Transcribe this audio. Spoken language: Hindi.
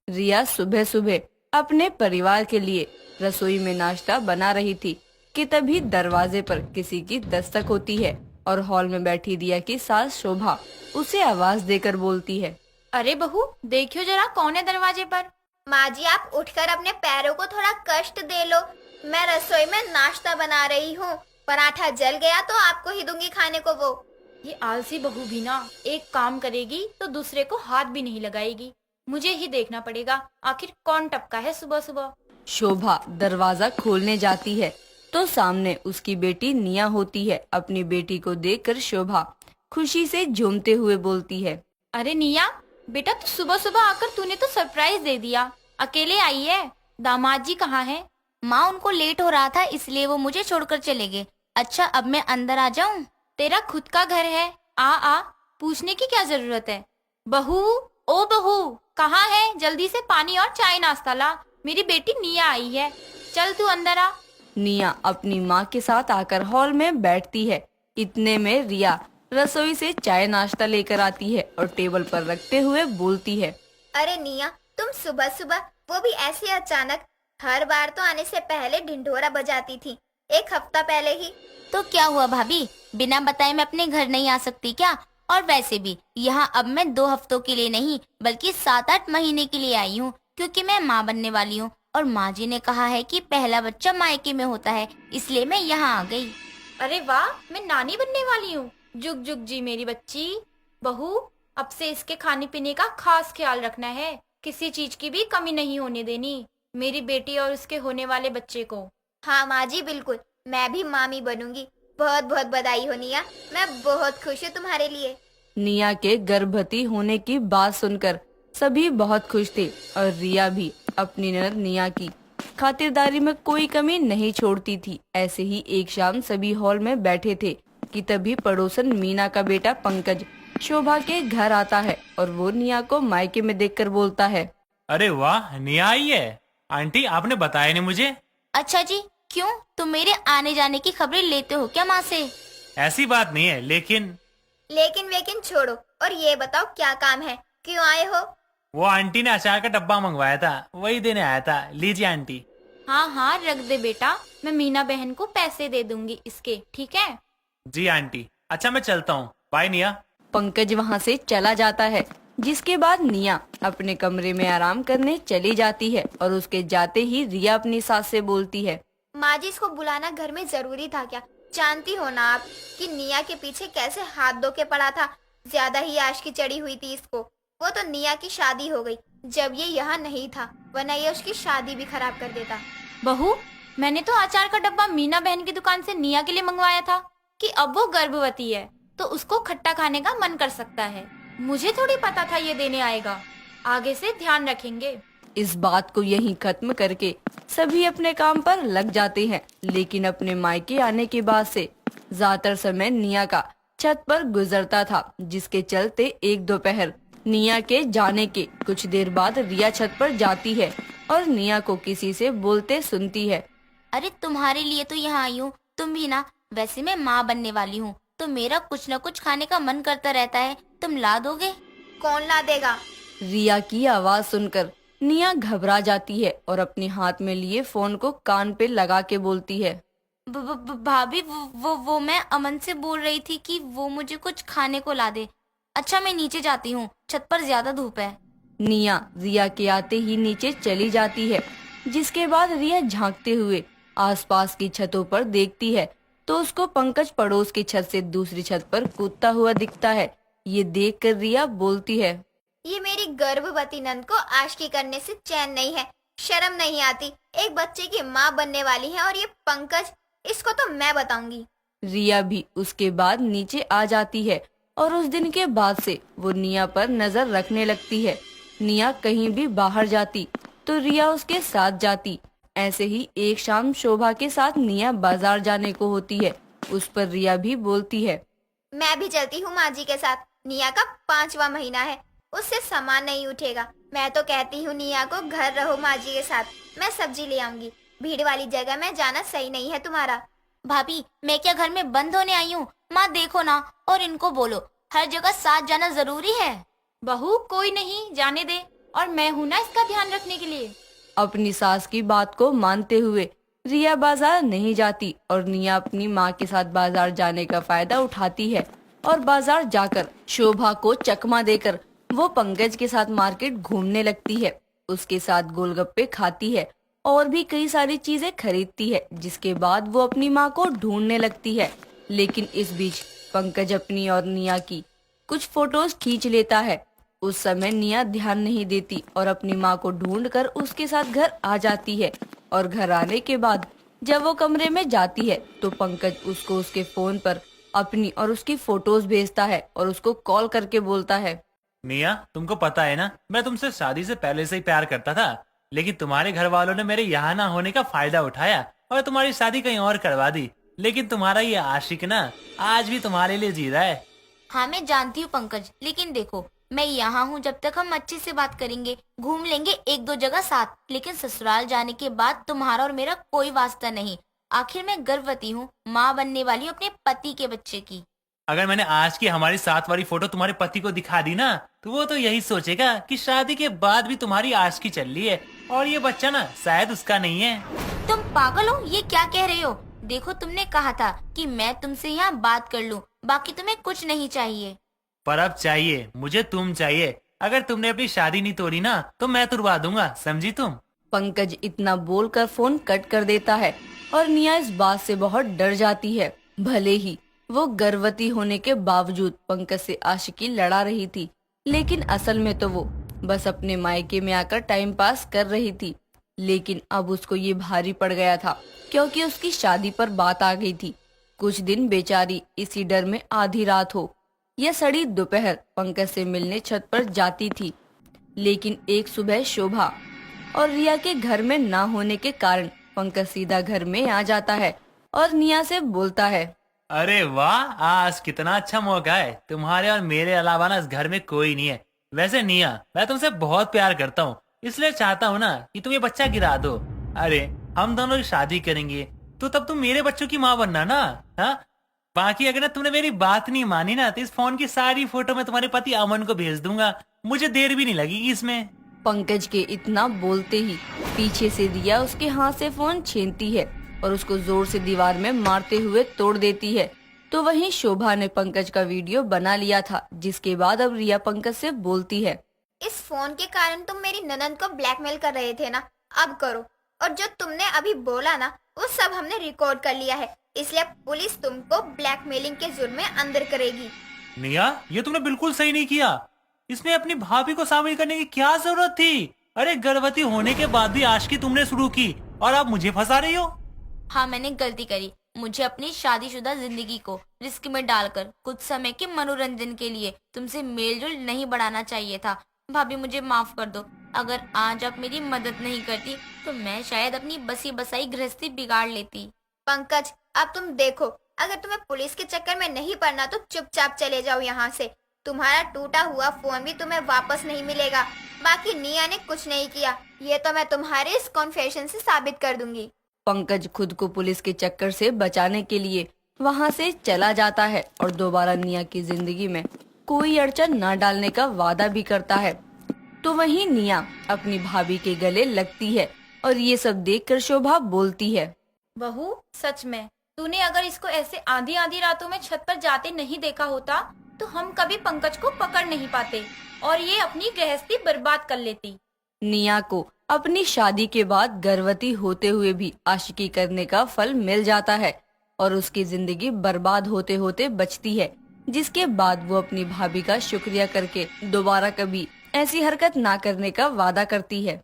रिया सुबह सुबह अपने परिवार के लिए रसोई में नाश्ता बना रही थी कि तभी दरवाजे पर किसी की दस्तक होती है और हॉल में बैठी रिया की सास शोभा उसे आवाज देकर बोलती है। अरे बहू, देखियो जरा कौन है दरवाजे पर। माँ जी, आप उठकर अपने पैरों को थोड़ा कष्ट दे लो। मैं रसोई में नाश्ता बना रही हूँ। पराठा जल गया तो आपको ही दूंगी खाने को वो। ये आलसी बहू भी ना एक काम करेगी तो दूसरे को हाथ भी नहीं लगाएगी। मुझे ही देखना पड़ेगा आखिर कौन टपका है सुबह सुबह। शोभा दरवाजा खोलने जाती है तो सामने उसकी बेटी निया होती है। अपनी बेटी को देखकर शोभा खुशी से झूमते हुए बोलती है। अरे निया बेटा, तू सुबह सुबह आकर तूने तो सरप्राइज दे दिया। अकेले आई है? दामाद जी कहाँ है? माँ, उनको लेट हो रहा था इसलिए वो मुझे छोड़कर चले गए। अच्छा, अब मैं अंदर आ जाऊँ? तेरा खुद का घर है, आ आ, पूछने की क्या जरूरत है। बहू, ओ बहू, कहाँ है? जल्दी से पानी और चाय नाश्ता ला। मेरी बेटी निया आई है, चल तू अंदर आ। निया अपनी माँ के साथ आकर हॉल में बैठती है। इतने में रिया रसोई से चाय नाश्ता लेकर आती है और टेबल पर रखते हुए बोलती है। अरे निया, तुम सुबह सुबह, वो भी ऐसे अचानक। हर बार तो आने से पहले ढिंढोरा बजाती थी, एक हफ्ता पहले ही। तो क्या हुआ भाभी, बिना बताए मैं अपने घर नहीं आ सकती क्या? और वैसे भी यहाँ अब मैं 2 हफ्तों के लिए नहीं बल्कि 7-8 महीने के लिए आई हूँ, क्योंकि मैं माँ बनने वाली हूँ और माँ जी ने कहा है कि पहला बच्चा मायके में होता है, इसलिए मैं यहाँ आ गई। अरे वाह, मैं नानी बनने वाली हूँ। जुग जुग जी मेरी बच्ची। बहू, अब से इसके खाने पीने का खास ख्याल रखना है, किसी चीज की भी कमी नहीं होने देनी मेरी बेटी और उसके होने वाले बच्चे को। हाँ माँ जी, बिल्कुल, मैं भी मामी बनूंगी। बहुत बहुत बधाई हो निया, मैं बहुत खुश हूँ तुम्हारे लिए। निया के गर्भवती होने की बात सुनकर सभी बहुत खुश थे और रिया भी अपनी नर निया की खातिरदारी में कोई कमी नहीं छोड़ती थी। ऐसे ही एक शाम सभी हॉल में बैठे थे कि तभी पड़ोसन मीना का बेटा पंकज शोभा के घर आता है और वो निया को मायके में देखकर बोलता है। अरे वाह, निया आई है। आंटी, आपने बताया नहीं मुझे। अच्छा जी, क्यों, तुम मेरे आने जाने की खबरें लेते हो क्या माँ से? ऐसी बात नहीं है, लेकिन लेकिन वेकिन छोड़ो और ये बताओ क्या काम है, क्यों आए हो? वो आंटी ने अचार का डब्बा मंगवाया था, वही देने आया था। लीजिए आंटी। हाँ हाँ, रख दे बेटा, मैं मीना बहन को पैसे दे दूंगी इसके, ठीक है? जी आंटी। अच्छा, मैं चलता हूँ। बाय निया। पंकज वहाँ से चला जाता है, जिसके बाद निया अपने कमरे में आराम करने चली जाती है और उसके जाते ही रिया अपनी सास से बोलती है। माँ जी, इसको बुलाना घर में जरूरी था क्या? जानती हो ना आप कि निया के पीछे कैसे हाथ धो के पड़ा था। ज्यादा ही आशिकी चढ़ी हुई थी इसको। वो तो निया की शादी हो गई जब ये यहाँ नहीं था, वरना ये उसकी शादी भी खराब कर देता। बहू, मैंने तो अचार का डब्बा मीना बहन की दुकान से निया के लिए मंगवाया था कि अब वो गर्भवती है तो उसको खट्टा खाने का मन कर सकता है। मुझे थोड़ी पता था ये देने आएगा। आगे से ध्यान रखेंगे। इस बात को यहीं खत्म करके सभी अपने काम पर लग जाते हैं। लेकिन अपने मायके आने के बाद से ज्यादातर समय निया का छत पर गुजरता था, जिसके चलते एक दोपहर निया के जाने के कुछ देर बाद रिया छत पर जाती है और निया को किसी से बोलते सुनती है। अरे तुम्हारे लिए तो यहाँ आई हूँ, तुम भी ना। वैसे मैं माँ बनने वाली हूँ तो मेरा कुछ न कुछ खाने का मन करता रहता है, तुम ला दोगे? कौन ला देगा? रिया की आवाज सुनकर निया घबरा जाती है और अपने हाथ में लिए फोन को कान पे लगा के बोलती है। भाभी, वो मैं अमन से बोल रही थी कि वो मुझे कुछ खाने को ला दे। अच्छा, मैं नीचे जाती हूँ, छत पर ज्यादा धूप है। निया रिया के आते ही नीचे चली जाती है, जिसके बाद रिया झांकते हुए आसपास की छतों पर देखती है तो उसको पंकज पड़ोस की छत से दूसरी छत पर कूदता हुआ दिखता है। ये देखकर रिया बोलती है। ये मेरी गर्भवती नंद को आशिकी करने से चैन नहीं है, शर्म नहीं आती। एक बच्चे की माँ बनने वाली है और ये पंकज, इसको तो मैं बताऊंगी। रिया भी उसके बाद नीचे आ जाती है और उस दिन के बाद से वो निया पर नजर रखने लगती है। निया कहीं भी बाहर जाती तो रिया उसके साथ जाती। ऐसे ही एक शाम शोभा के साथ निया बाजार जाने को होती है। उस पर रिया भी बोलती है। मैं भी चलती हूँ माँ जी के साथ। निया का 5वां महीना है, उससे सामान नहीं उठेगा। मैं तो कहती हूँ निया को घर रहो माँ जी के साथ, मैं सब्जी ले आऊंगी। भीड़ वाली जगह में जाना सही नहीं है तुम्हारा। भाभी, मैं क्या घर में बंद होने आई हूँ? माँ देखो ना, और इनको बोलो हर जगह साथ जाना जरूरी है। बहू, कोई नहीं, जाने दे। और मैं हूँ ना इसका ध्यान रखने के लिए। अपनी सास की बात को मानते हुए रिया बाजार नहीं जाती और निया अपनी माँ के साथ बाजार जाने का फायदा उठाती है और बाजार जाकर शोभा को चकमा देकर वो पंकज के साथ मार्केट घूमने लगती है। उसके साथ गोलगप्पे खाती है और भी कई सारी चीजें खरीदती है, जिसके बाद वो अपनी माँ को ढूंढने लगती है। लेकिन इस बीच पंकज अपनी और निया की कुछ फोटोज खींच लेता है। उस समय निया ध्यान नहीं देती और अपनी माँ को ढूंढकर उसके साथ घर आ जाती है और घर आने के बाद जब वो कमरे में जाती है तो पंकज उसको उसके फोन पर अपनी और उसकी फोटोज भेजता है और उसको कॉल करके बोलता है, निया, तुमको पता है ना, मैं तुमसे शादी से पहले से ही प्यार करता था, लेकिन तुम्हारे घर वालों ने मेरे यहाँ ना होने का फायदा उठाया और तुम्हारी शादी कहीं और करवा दी। लेकिन तुम्हारा ये आशिक ना आज भी तुम्हारे लिए जी रहा है। हाँ मैं जानती हूँ पंकज, लेकिन देखो मैं यहाँ हूँ जब तक हम अच्छे से बात करेंगे, घूम लेंगे एक दो जगह साथ, लेकिन ससुराल जाने के बाद तुम्हारा और मेरा कोई वास्ता नहीं। आखिर मैं गर्भवती हूँ, माँ बनने वाली हूँ अपने पति के बच्चे की। अगर मैंने आज की हमारी साथ वाली फोटो तुम्हारे पति को दिखा दी ना तो वो तो यही सोचेगा कि शादी के बाद भी तुम्हारी आशिकी चल रही है और ये बच्चा ना शायद उसका नहीं है। तुम पागल हो, ये क्या कह रहे हो? देखो तुमने कहा था कि मैं तुमसे यहाँ बात कर लूँ, बाकी तुम्हें कुछ नहीं चाहिए। पर अब चाहिए, मुझे तुम चाहिए। अगर तुमने अपनी शादी नहीं तोड़ी ना तो मैं तुड़वा दूंगा, समझी तुम? पंकज इतना बोलकर फोन कट कर देता है और निया इस बात से बहुत डर जाती है। भले ही वो गर्भवती होने के बावजूद पंकज से आशिकी लड़ा रही थी, लेकिन असल में तो वो बस अपने मायके में आकर टाइम पास कर रही थी। लेकिन अब उसको ये भारी पड़ गया था क्योंकि उसकी शादी पर बात आ गई थी। कुछ दिन बेचारी इसी डर में आधी रात हो या सड़ी दोपहर पंकज से मिलने छत पर जाती थी। लेकिन एक सुबह शोभा और रिया के घर में ना होने के कारण पंकज सीधा घर में आ जाता है और निया से बोलता है, अरे वाह, आज कितना अच्छा मौका है। तुम्हारे और मेरे अलावा ना इस घर में कोई नहीं है। वैसे निया, मैं तुमसे बहुत प्यार करता हूँ, इसलिए चाहता हूँ ना कि तुम ये बच्चा गिरा दो। अरे हम दोनों की शादी करेंगे तो तब तुम मेरे बच्चों की माँ बनना ना। हाँ, बाकी अगर ना तुमने मेरी बात नहीं मानी ना तो इस फोन की सारी फोटो मैं तुम्हारे पति अमन को भेज दूंगा। मुझे देर भी नहीं लगेगी इसमें। पंकज के इतना बोलते ही पीछे से रिया उसके हाथ से फोन छीनती है और उसको जोर से दीवार में मारते हुए तोड़ देती है। तो वहीं शोभा ने पंकज का वीडियो बना लिया था, जिसके बाद अब रिया पंकज से बोलती है, इस फोन के कारण तुम मेरी ननद को ब्लैकमेल कर रहे थे ना, अब करो। और जो तुमने अभी बोला ना वो सब हमने रिकॉर्ड कर लिया है, इसलिए पुलिस तुमको ब्लैकमेलिंग के जुर्म में अंदर करेगी। निया, ये तुमने बिल्कुल सही नहीं किया। इसमें अपनी भाभी को शामिल करने की क्या जरूरत थी? अरे गर्भवती होने के बाद भी आशिकी तुमने शुरू की और अब मुझे फंसा रही हो। हाँ मैंने गलती करी, मुझे अपनी शादीशुदा जिंदगी को रिस्क में डालकर कुछ समय के मनोरंजन के लिए तुमसे मेलजोल नहीं बढ़ाना चाहिए था। भाभी मुझे माफ कर दो, अगर आज आप मेरी मदद नहीं करती तो मैं शायद अपनी बसी बसाई गृहस्थी बिगाड़ लेती। पंकज अब तुम देखो, अगर तुम्हें पुलिस के चक्कर में नहीं पड़ना तो चुपचाप चले जाओ यहाँ से। तुम्हारा टूटा हुआ फोन भी तुम्हें वापस नहीं मिलेगा। बाकी निया ने कुछ नहीं किया, ये तो मैं तुम्हारे इस कॉन्फेशन से साबित कर दूंगी। पंकज खुद को पुलिस के चक्कर से बचाने के लिए वहाँ से चला जाता है और दोबारा निया की जिंदगी में कोई अड़चन न डालने का वादा भी करता है। तो वहीं निया अपनी भाभी के गले लगती है और ये सब देखकर शोभा बोलती है, बहू सच में तूने अगर इसको ऐसे आधी आधी रातों में छत पर जाते नहीं देखा होता तो हम कभी पंकज को पकड़ नहीं पाते और ये अपनी गृहस्थी बर्बाद कर लेती। निया को अपनी शादी के बाद गर्भवती होते हुए भी आशिकी करने का फल मिल जाता है और उसकी जिंदगी बर्बाद होते होते बचती है, जिसके बाद वो अपनी भाभी का शुक्रिया करके दोबारा कभी ऐसी हरकत ना करने का वादा करती है।